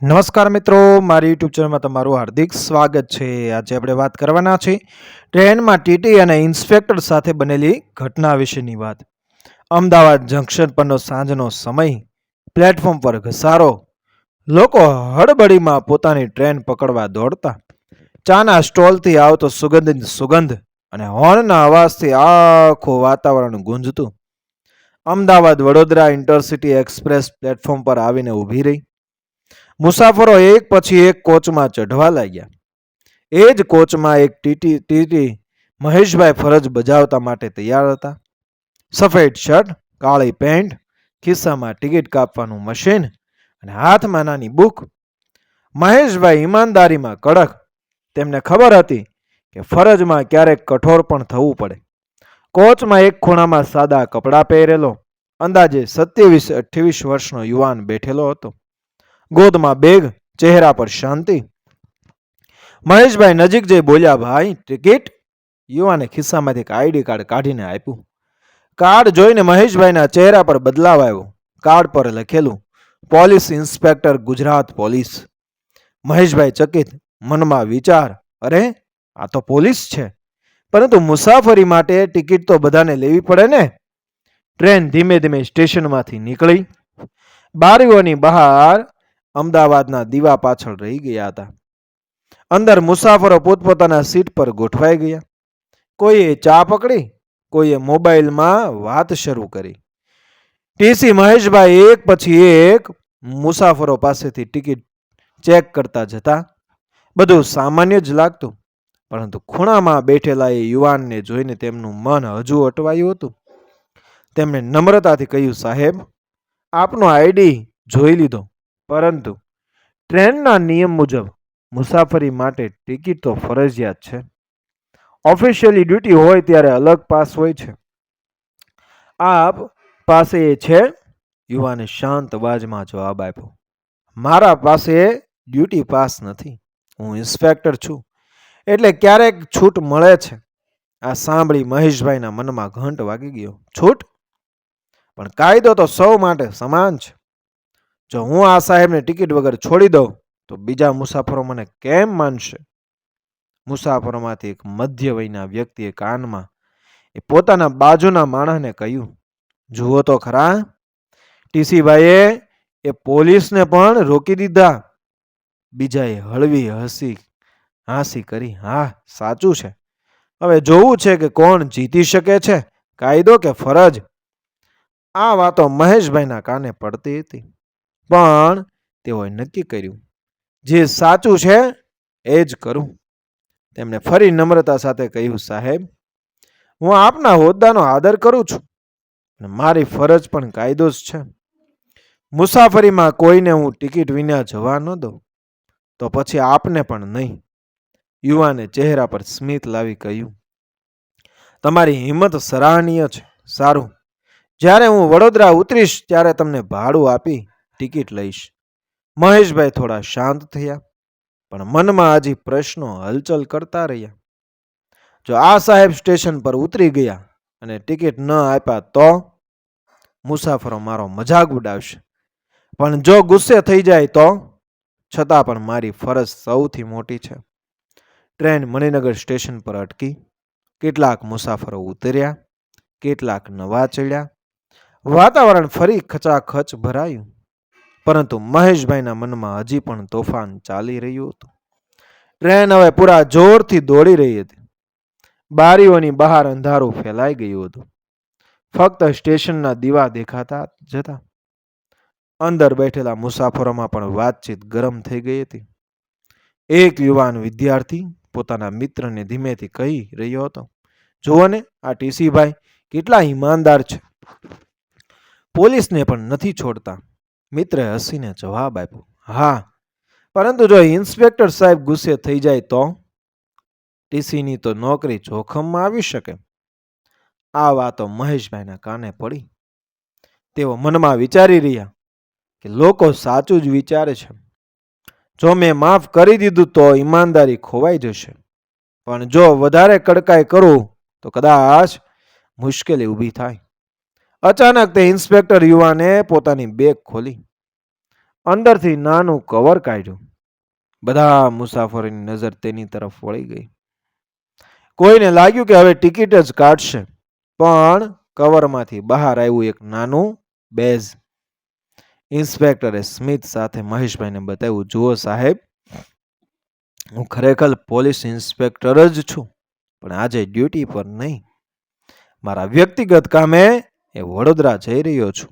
નમસ્કાર મિત્રો, મારી યુટ્યુબ ચેનલમાં તમારું હાર્દિક સ્વાગત છે. આજે આપણે વાત કરવાના છે ટ્રેનમાં ટીટી અને ઇન્સ્પેક્ટર સાથે બનેલી ઘટના વિશેની વાત. અમદાવાદ જંકશન પરનો સાંજનો સમય, પ્લેટફોર્મ પર ઘસારો, લોકો હડબડીમાં પોતાની ટ્રેન પકડવા દોડતા, ચાના સ્ટોલથી આવતો સુગંધ અને હોર્નના અવાજથી આખું વાતાવરણ ગુંજતું. Ahmedabad Vadodara intercity express platform પર આવીને ઊભી રહી. મુસાફરો એક પછી એક કોચમાં ચઢવા લાગ્યા. એ જ કોચમાં એક ટીટી મહેશભાઈ ફરજ બજાવતા માટે તૈયાર હતા. સફેદ શર્ટ, કાળી પેન્ટ, ખિસ્સામાં ટિકિટ કાપવાનું મશીન અને હાથમાં નાની બુક. મહેશભાઈ ઈમાનદારીમાં કડક. તેમને ખબર હતી કે ફરજમાં ક્યારેક કઠોર પણ થવું પડે. કોચમાં એક ખૂણામાં સાદા કપડાં પહેરેલો અંદાજે 27-28 વર્ષનો યુવાન બેઠેલો હતો. ગોદમાં બેગ, ચહેરા પર શાંતિ. મહેશભાઈ નજીક જઈ બોલ્યા, ભાઈ ટિકિટ? યુવાને ખિસ્સામાંથી એક આઈડી કાર્ડ કાઢીને આપ્યું. કાર્ડ જોઈને મહેશભાઈના ચહેરા પર બદલાવ આવ્યો. કાર્ડ પર લખેલું, પોલીસ ઇન્સ્પેક્ટર, ગુજરાત પોલીસ. મહેશભાઈ ચકિત. મનમાં વિચાર, અરે આ તો પોલીસ છે, પરંતુ મુસાફરી માટે ટિકિટ તો બધાને લેવી પડે ને. ટ્રેન ધીમે ધીમે સ્ટેશનમાંથી નીકળી. બારીઓની બહાર અમદાવાદના દીવા પાછળ રહી ગયા હતા. અંદર મુસાફરો પોતપોતાના સીટ પર ગોઠવાઈ ગયા. કોઈએ ચા પકડી, કોઈએ મોબાઈલમાં વાત શરૂ કરી. ટીસી મહેશભાઈ એક પછી એક મુસાફરો પાસેથી ટિકિટ ચેક કરતા જતા. બધું સામાન્ય જ લાગતું, પરંતુ ખૂણામાં બેઠેલા એ યુવાનને જોઈને તેમનું મન હજુ અટવાયું હતું. તેમણે નમ્રતાથી કહ્યું, સાહેબ આપનો આઈડી જોઈ લીધો, પરંતુ ટ્રેનના નિયમ મુજબ મુસાફરી માટે ટિકિટ તો ફરજિયાત છે. ઓફિશિયલી ડ્યુટી હોય ત્યારે અલગ પાસ હોય છે. આપ પાસે એ છે? યુવાને શાંત અવાજમાં જવાબ આપ્યો, મારા પાસે ડ્યુટી પાસ નથી. હું ઇન્સ્પેક્ટર છું, એટલે ક્યારેક છૂટ મળે છે. આ સાંભળી મહેશભાઈના મનમાં ઘંટ વાગી ગયો. છૂટ? પણ કાયદો તો સૌ માટે સમાન છે. જો હું આ સાહેબને ટિકિટ વગર છોડી દઉં તો બીજા મુસાફરો મને કેમ માનશે? મુસાફરોમાંથી એક મધ્ય વયના વ્યક્તિએ કાનમાં પોતાના બાજુના માણસને કહ્યું, જુઓ તો ખરા, ટીસીભાઈએ એ પોલીસને પણ રોકી દીધા. બીજાએ હળવી હાંસી કરી, હા સાચું છે. હવે જોવું છે કે કોણ જીતી શકે છે, કાયદો કે ફરજ. આ વાતો મહેશભાઈના કાને પડતી હતી, પણ તેઓએ નક્કી કર્યું, જે સાચું છે એ જ કરું. તેમણે ફરી નમ્રતા સાથે કહ્યું, સાહેબ હું આપના હોદ્દાનો આદર કરું છું, અને મારી ફરજ પણ કાયદો જ છે. મુસાફરીમાં કોઈને હું ટિકિટ વિના જવા ન દઉં, તો પછી આપને પણ નહીં. યુવાને ચહેરા પર સ્મિત લાવી કહ્યું, તમારી હિંમત સરાહનીય છે. સારું, જ્યારે હું વડોદરા ઉતરીશ ત્યારે તમને ભાડું આપી ટિકિટ લઈશ. મહેશભાઈ થોડા શાંત થયા, પણ મનમાં હજી પ્રશ્નો હલચલ કરતા રહ્યા. જો આ સાહેબ સ્ટેશન પર ઉતરી ગયા અને ટિકિટ ન આપ્યા તો? મુસાફરો મારો મજાક ઉડાવશે. પણ જો ગુસ્સે થઈ જાય તો? છતાં પણ મારી ફરજ સૌથી મોટી છે. ટ્રેન મણિનગર સ્ટેશન પર અટકી. કેટલાક મુસાફરો ઉતર્યા, કેટલાક નવા ચડ્યા. વાતાવરણ ફરી ખચાખચ ભરાયું, પરંતુ મહેશભાઈના મનમાં હજી પણ તોફાન ચાલી રહ્યું હતું. ટ્રેન હવે પૂરા જોરથી દોડી રહી હતી. બારીઓની બહાર અંધારું ફેલાઈ ગયું હતું. ફક્ત સ્ટેશનના દીવા દેખાતા જતા. અંદર બેઠેલા મુસાફરોમાં પણ વાતચીત ગરમ થઈ ગઈ હતી. એક યુવાન વિદ્યાર્થી પોતાના મિત્રને ધીમેથી કહી રહ્યો હતો, જુઓ ને આ ટીસીભાઈ કેટલા ઈમાનદાર છે, પોલીસને પણ નથી છોડતા. મિત્રે હસીને જવાબ આપ્યો, હા, પરંતુ જો ઇન્સ્પેક્ટર સાહેબ ગુસ્સે થઈ જાય તો? ટીસીની તો નોકરી જોખમમાં આવી શકે. આ વાતો મહેશભાઈના કાને પડી. તેઓ મનમાં વિચારી રહ્યા કે લોકો સાચું જ વિચારે છે. જો મેં માફ કરી દીધું તો ઈમાનદારી ખોવાઈ જશે, પણ જો વધારે કડકાઈ કરું તો કદાચ મુશ્કેલી ઊભી થાય. અચાનક તે ઇન્સ્પેક્ટર યુવાને પોતાની બેગ ખોલી. અંદરથી નાનું કવર કાઢ્યું. બધા મુસાફરોની નજર તેની તરફ વળી ગઈ. કોઈને લાગ્યું કે હવે ટિકિટ જ કાઢશે, પણ કવરમાંથી બહાર આવ્યું એક નાનું બેઝ. ઇન્સ્પેક્ટરે સ્મિત સાથે મહેશભાઈને બતાવ્યું, જુઓ સાહેબ, હું ખરેખર પોલીસ ઇન્સ્પેક્ટર જ છું, પણ આજે ડ્યુટી પર નહીં. મારા વ્યક્તિગત કામે એ વડોદરા જઈ રહ્યો છું,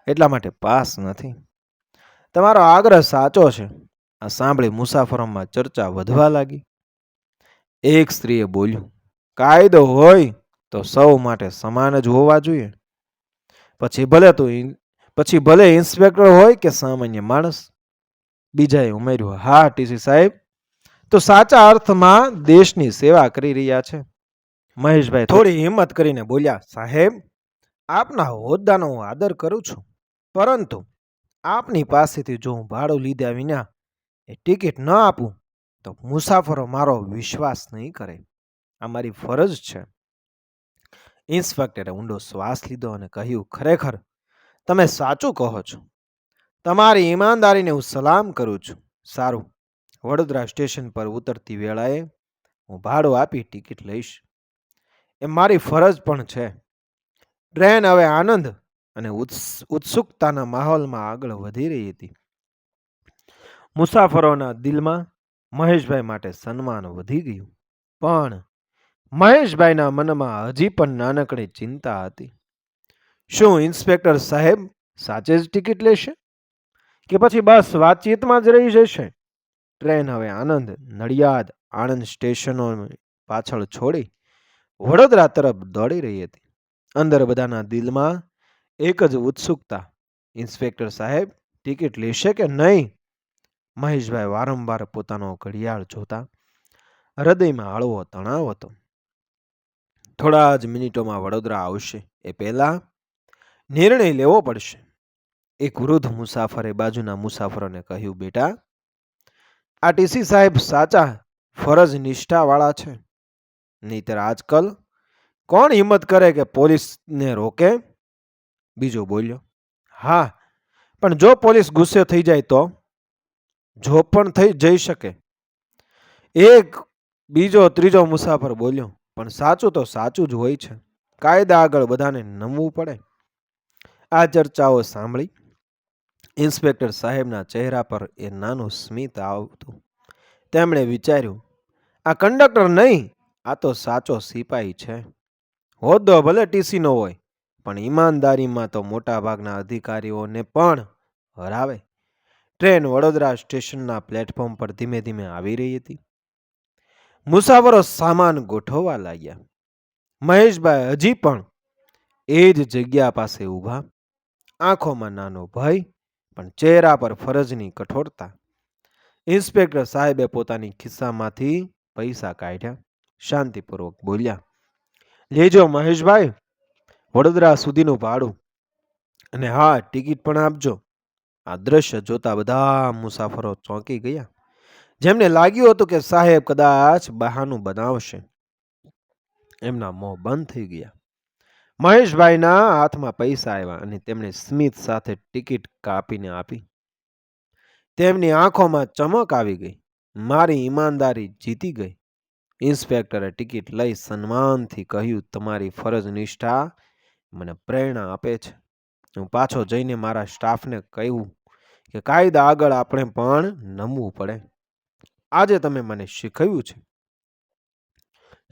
એટલા માટે પાસ નથી. તમારો આગ્રહ સાચો છે. આ સાંભળી મુસાફરોમાં ચર્ચા વધવા લાગી. એક સ્ત્રીએ બોલ્યું, કાયદો હોય તો સૌ માટે સમાન જ હોવા જોઈએ. પછી ભલે ઇન્સ્પેક્ટર હોય કે સામાન્ય માણસ. બીજાએ ઉમેર્યું, હા ટીસી સાહેબ તો સાચા અર્થમાં દેશની સેવા કરી રહ્યા છે. મહેશભાઈ થોડી હિંમત કરીને બોલ્યા, સાહેબ, આપના હોદ્દાનો હું આદર કરું છું, પરંતુ આપની પાસેથી જો હું ભાડું લીધા વિના એ ટિકિટ ન આપું તો મુસાફરો મારો વિશ્વાસ નહીં કરે. આ મારી ફરજ છે. ઇન્સ્પેક્ટરે ઊંડો શ્વાસ લીધો અને કહ્યું, ખરેખર તમે સાચું કહો છો. તમારી ઈમાનદારીને હું સલામ કરું છું. સારું, વડોદરા સ્ટેશન પર ઉતરતી વેળાએ હું ભાડું આપી ટિકિટ લઈશ. એ મારી ફરજ પણ છે. ટ્રેન હવે આનંદ અને ઉત્સુકતાના માહોલમાં આગળ વધી રહી હતી. મુસાફરોના દિલમાં મહેશભાઈ માટે સન્માન વધી ગયું, પણ મહેશભાઈના મનમાં હજી પણ નાનકડી ચિંતા હતી. શું ઇન્સ્પેક્ટર સાહેબ સાચે જ ટિકિટ લેશે કે પછી બસ વાતચીતમાં જ રહી જશે? ટ્રેન હવે આનંદ, નડિયાદ, આણંદ સ્ટેશનો પાછળ છોડી વડોદરા તરફ દોડી રહી હતી. અંદર બધાના દિલમાં એક જ ઉત્સુકતા, ઇન્સ્પેક્ટર સાહેબ ટિકિટ લેશે કે નહીં? મહેશભાઈ વારંવાર પોતાનો ઘડિયાળ જોતા. હૃદયમાં હળવો તણાવ હતો. થોડા જ મિનિટોમાં વડોદરા આવશે, એ પહેલા નિર્ણય લેવો પડશે. એક વૃદ્ધ મુસાફરે બાજુના મુસાફરોને કહ્યું, બેટા, આ ટીસી સાહેબ સાચા ફરજ નિષ્ઠાવાળા છે. નહીતર આજકાલ કોણ હિંમત કરે કે પોલીસને રોકે? બીજો બોલ્યો, હા, પણ જો પોલીસ ગુસ્સે થઈ જાય તો? જો પણ થઈ જઈ શકે. એક બીજો ત્રીજો મુસાફર બોલ્યો, પણ સાચું તો સાચું જ હોય છે. કાયદા આગળ બધાને નમવું પડે. આ ચર્ચાઓ સાંભળી ઇન્સ્પેક્ટર સાહેબના ચહેરા પર એ નાનું સ્મિત આવતું. તેમણે વિચાર્યું, આ કંડક્ટર નહીં, આ તો સાચો સિપાહી છે. હોદ્દો ભલે ટીસીનો હોય, પણ ઈમાનદારીમાં તો મોટા ભાગના અધિકારીઓને પણ હરાવે. ટ્રેન વડોદરા સ્ટેશનના પ્લેટફોર્મ પર ધીમે ધીમે આવી રહી હતી. મુસાફરો સામાન ગોઠવવા લાગ્યા. મહેશભાઈ હજી પણ એ જ જગ્યા પાસે ઊભા, આંખોમાં નાનો ભય, પણ ચહેરા પર ફરજની કઠોરતા. ઇન્સ્પેક્ટર સાહેબે પોતાની ખિસ્સામાંથી પૈસા કાઢ્યા, શાંતિપૂર્વક બોલ્યા, લેજો મહેશભાઈ, વડોદરા સુધીનું ભાડું, અને હા, ટિકિટ પણ આપજો. આ દ્રશ્ય જોતા બધા મુસાફરો ચોંકી ગયા. જેમને લાગ્યું હતું કે સાહેબ કદાચ બહાનું બનાવશે, એમના મોં બંધ થઈ ગયા. મહેશભાઈના હાથમાં પૈસા આવ્યા અને તેમણે સ્મિત સાથે ટિકિટ કાપીને આપી. તેમની આંખોમાં ચમક આવી ગઈ. મારી ઈમાનદારી જીતી ગઈ. ઇન્સ્પેક્ટરે ટિકિટ લઈ સન્માનથી કહ્યું, તમારી ફરજ નિષ્ઠા મને પ્રેરણા આપે છે. હું પાછો જઈને મારા સ્ટાફને કહ્યું કે કાયદા આગળ આપણે પણ નમવું પડે. આજે તમે મને શીખવ્યું છે.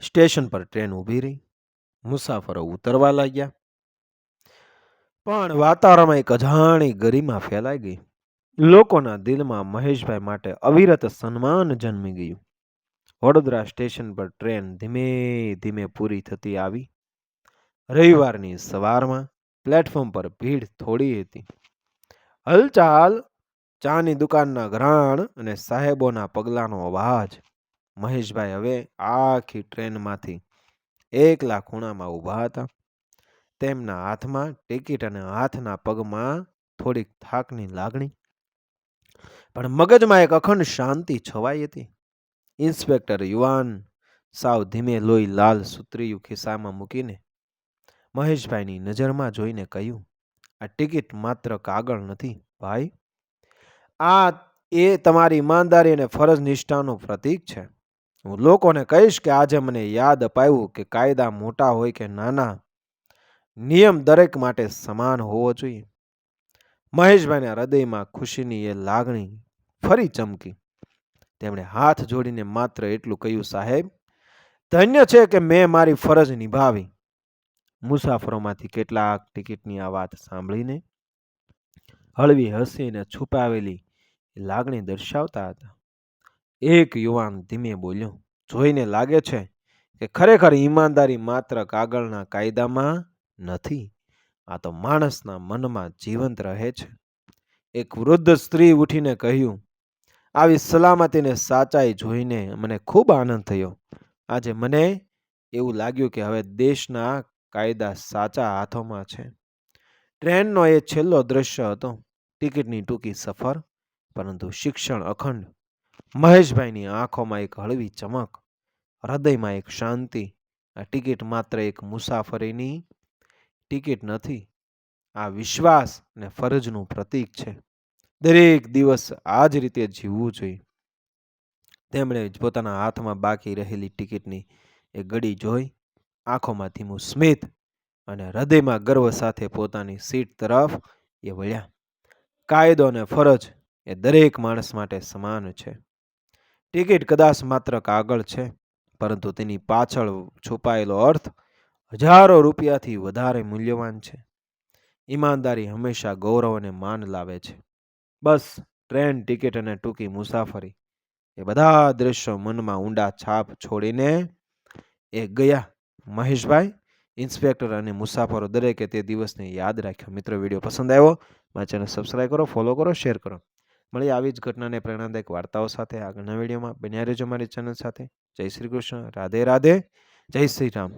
સ્ટેશન પર ટ્રેન ઊભી રહી. મુસાફરો ઉતરવા લાગ્યા, પણ વાતાવરણમાં એક અજાણી ગરિમા ફેલાઈ ગઈ. લોકોના દિલમાં મહેશભાઈ માટે અવિરત સન્માન જન્મી ગયું. વડોદરા સ્ટેશન પર ટ્રેન ધીમે ધીમે પૂરી થતી આવી. રવિવારની સવારમાં પ્લેટફોર્મ પર ભીડ થોડી હતી. હલચાલ, ચાની દુકાનના ઘરાણ અને સાહેબોના પગલાંનો અવાજ. મહેશભાઈ હવે આખી ટ્રેનમાંથી એકલા ખૂણામાં ઊભા હતા. તેમના હાથમાં ટિકિટ અને હાથના પગમાં થોડીક થાકની લાગણી, પણ મગજમાં એક અખંડ શાંતિ છવાઈ હતી. ઇન્સ્પેક્ટર યુવાન, સાવ ધીમે લોહી લાલ સુત્રીયું ખિસ્સામાં મૂકીને મહેશભાઈની નજરમાં જોઈને કહ્યું, આ ટિકિટ માત્ર કાગળ નથી ભાઈ, આ એ તમારી ઈમાનદારી અને ફરજ નિષ્ઠાનું પ્રતીક છે. હું લોકોને કહીશ કે આજે મને યાદ અપાયું કે કાયદા મોટા હોય કે નાના, નિયમ દરેક માટે સમાન હોવો જોઈએ. મહેશભાઈના હૃદયમાં ખુશીની એ લાગણી ફરી ચમકી. તેમણે હાથ જોડીને માત્ર એટલું કહ્યું, સાહેબ, ધન્ય છે કે મેં મારી ફરજ નિભાવી. મુસાફરોમાંથી કેટલાક ટિકિટની આ વાત સાંભળીને હળવી હસીને છુપાવેલી લાગણી દર્શાવતા હતા. એક યુવાન ધીમે બોલ્યો, જોઈને લાગે છે કે ખરેખર ઈમાનદારી માત્ર કાગળના કાયદામાં નથી, આ તો માણસના મનમાં જીવંત રહે છે. એક વૃદ્ધ સ્ત્રી ઉઠીને કહ્યું, આવી સલામતીને સાચાઈ જોઈને મને ખૂબ આનંદ થયો. આજે મને એવું લાગ્યું કે હવે દેશના કાયદા સાચા હાથોમાં છે. ટ્રેનનો એ છેલ્લો દ્રશ્ય હતો. ટિકિટની ટૂંકી સફર, પરંતુ શિક્ષણ અખંડ. મહેશભાઈની આંખોમાં એક હળવી ચમક, હૃદયમાં એક શાંતિ. આ ટિકિટ માત્ર એક મુસાફરીની ટિકિટ નથી, આ વિશ્વાસ અને ફરજનું પ્રતીક છે. દરેક દિવસ આ જ રીતે જીવવું જોઈએ. તેમણે પોતાના હાથમાં બાકી રહેલી ટિકિટની એક ઘડી જોઈ, આંખોમાં ધીમું સ્મિત અને હૃદયમાં ગર્વ સાથે પોતાની સીટ તરફ એ વળ્યા. કાયદો અને ફરજ એ દરેક માણસ માટે સમાન છે. ટિકિટ કદાચ માત્ર કાગળ છે, પરંતુ તેની પાછળ છુપાયેલો અર્થ હજારો રૂપિયાથી વધારે મૂલ્યવાન છે. ઈમાનદારી હંમેશા ગૌરવ અને માન લાવે છે. બસ ટ્રેન ટિકિટ અને ટૂંકી મુસાફરી, એ બધા દ્રશ્યો મનમાં ઊંડા છાપ છોડીને એ ગયા. મહેશભાઈ, ઇન્સ્પેક્ટર અને મુસાફરો દરેકે તે દિવસને યાદ રાખ્યો. મિત્રો, વિડીયો પસંદ આવ્યો? મારી ચેનલ સબસ્ક્રાઈબ કરો, ફોલો કરો, શેર કરો. મળી આવી જ ઘટનાને પ્રેરણાદાયક વાર્તાઓ સાથે આગળના વિડીયોમાં. બન્યા રહેજો મારી ચેનલ સાથે. જય શ્રી કૃષ્ણ. રાધે રાધે. જય શ્રી રામ.